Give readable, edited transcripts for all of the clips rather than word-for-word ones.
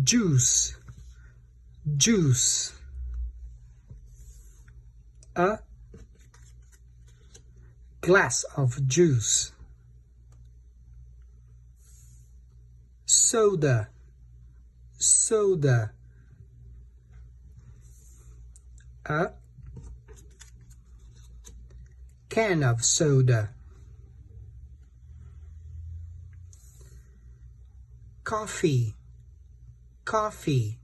juice, juice. A glass of juice. Soda, soda. A can of soda. Coffee, coffee.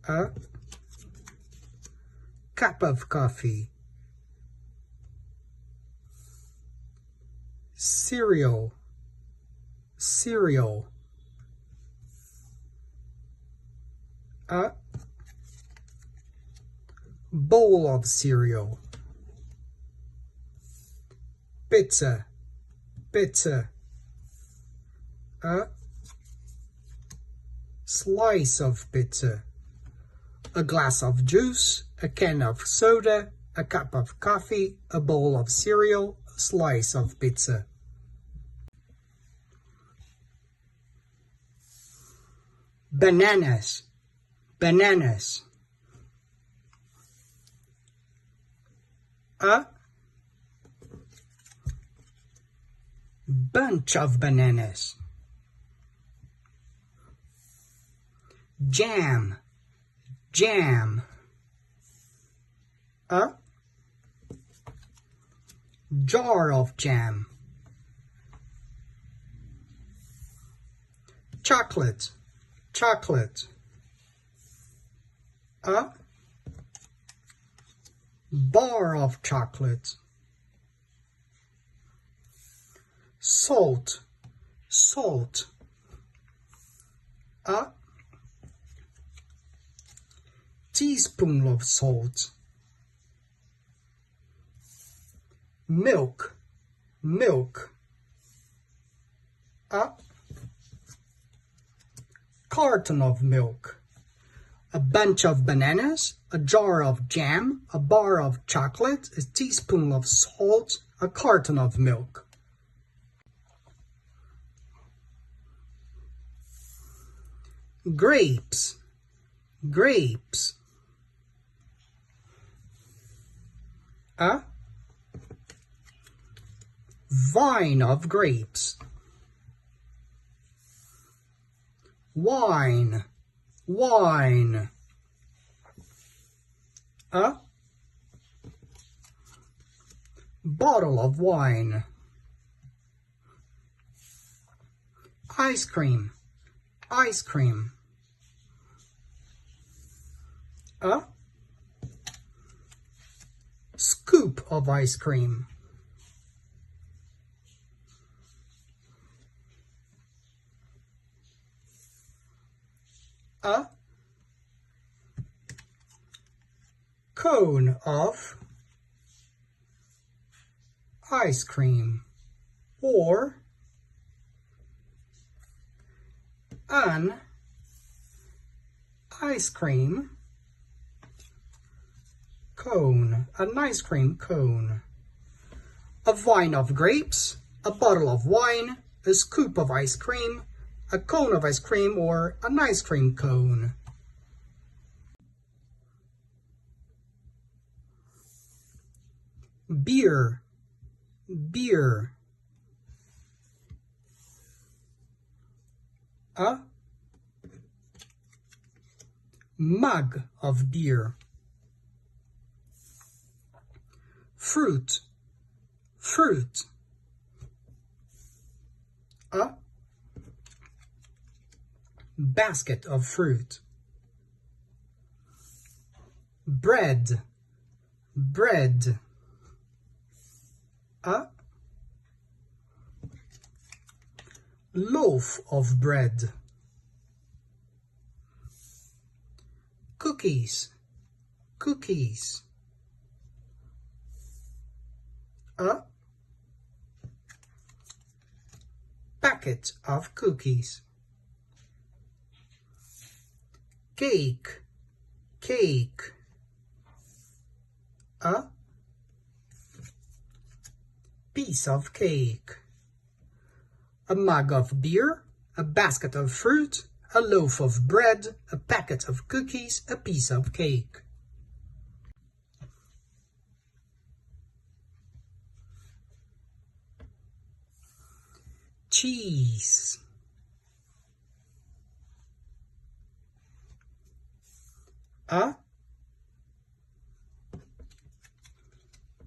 A cup of coffee. Cereal, cereal. A bowl of cereal. Pizza, pizza. A slice of pizza. A glass of juice, a can of soda, a cup of coffee, a bowl of cereal, a slice of pizza. Bananas, bananas. A bunch of bananas. Jam, jam. A jar of jam. Chocolate, chocolate. A bar of chocolate. Salt, salt. A teaspoon of salt. Milk, milk. A carton of milk. A bunch of bananas, a jar of jam, a bar of chocolate, a teaspoon of salt, a carton of milk. Grapes, grapes. A vine of grapes. Wine, wine. A bottle of wine. Ice cream, ice cream. A scoop of ice cream. A cone of ice cream, or an ice cream cone, an ice cream cone. A vine of grapes, a bottle of wine, a scoop of ice cream, a cone of ice cream, or an ice cream cone. Beer, beer. A mug of beer. Fruit, fruit. A basket of fruit. Bread, bread. A loaf of bread. Cookies, cookies. A packet of cookies. Cake, cake. A piece of cake. A mug of beer, a basket of fruit, a loaf of bread, a packet of cookies, a piece of cake. Cheese. A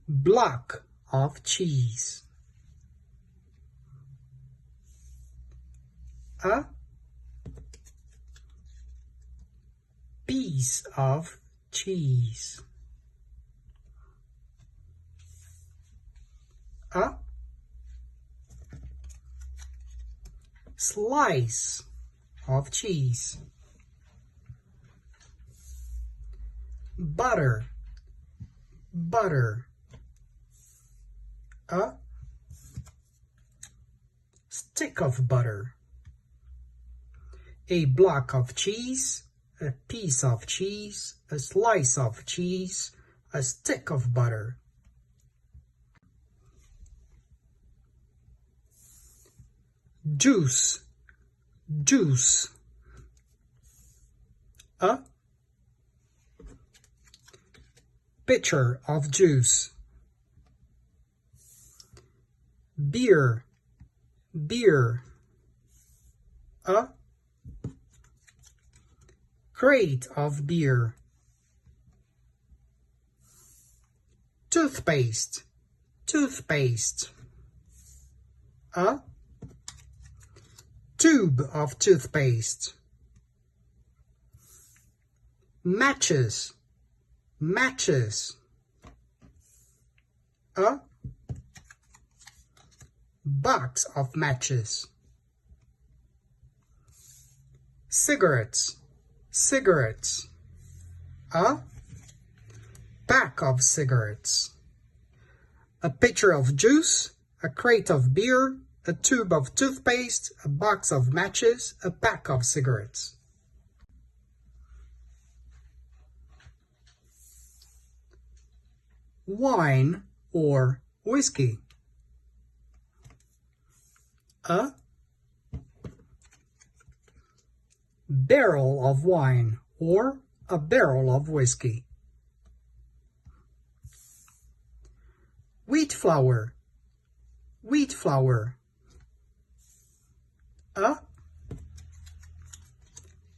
block of cheese. A piece of cheese. A slice of cheese. Butter, butter. A stick of butter. A block of cheese, a piece of cheese, a slice of cheese, a stick of butter. Juice, juice. A pitcher of juice. Beer, beer. A crate of beer. Toothpaste, toothpaste. A tube of toothpaste. Matches, matches. A box of matches. Cigarettes, cigarettes. A pack of cigarettes. A pitcher of juice, a crate of beer, a tube of toothpaste, a box of matches, a pack of cigarettes. Wine or whiskey. A barrel of wine or a barrel of whiskey. Wheat flour, wheat flour. A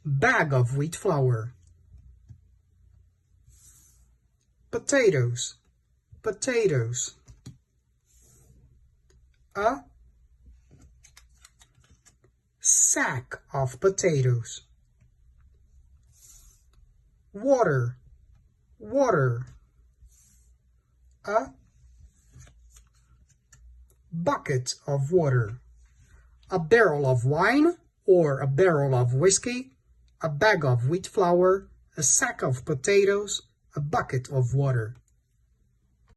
bag of wheat flour. Potatoes, potatoes. A sack of potatoes. Water, water. A bucket of water. A barrel of wine or a barrel of whiskey, a bag of wheat flour, a sack of potatoes, a bucket of water.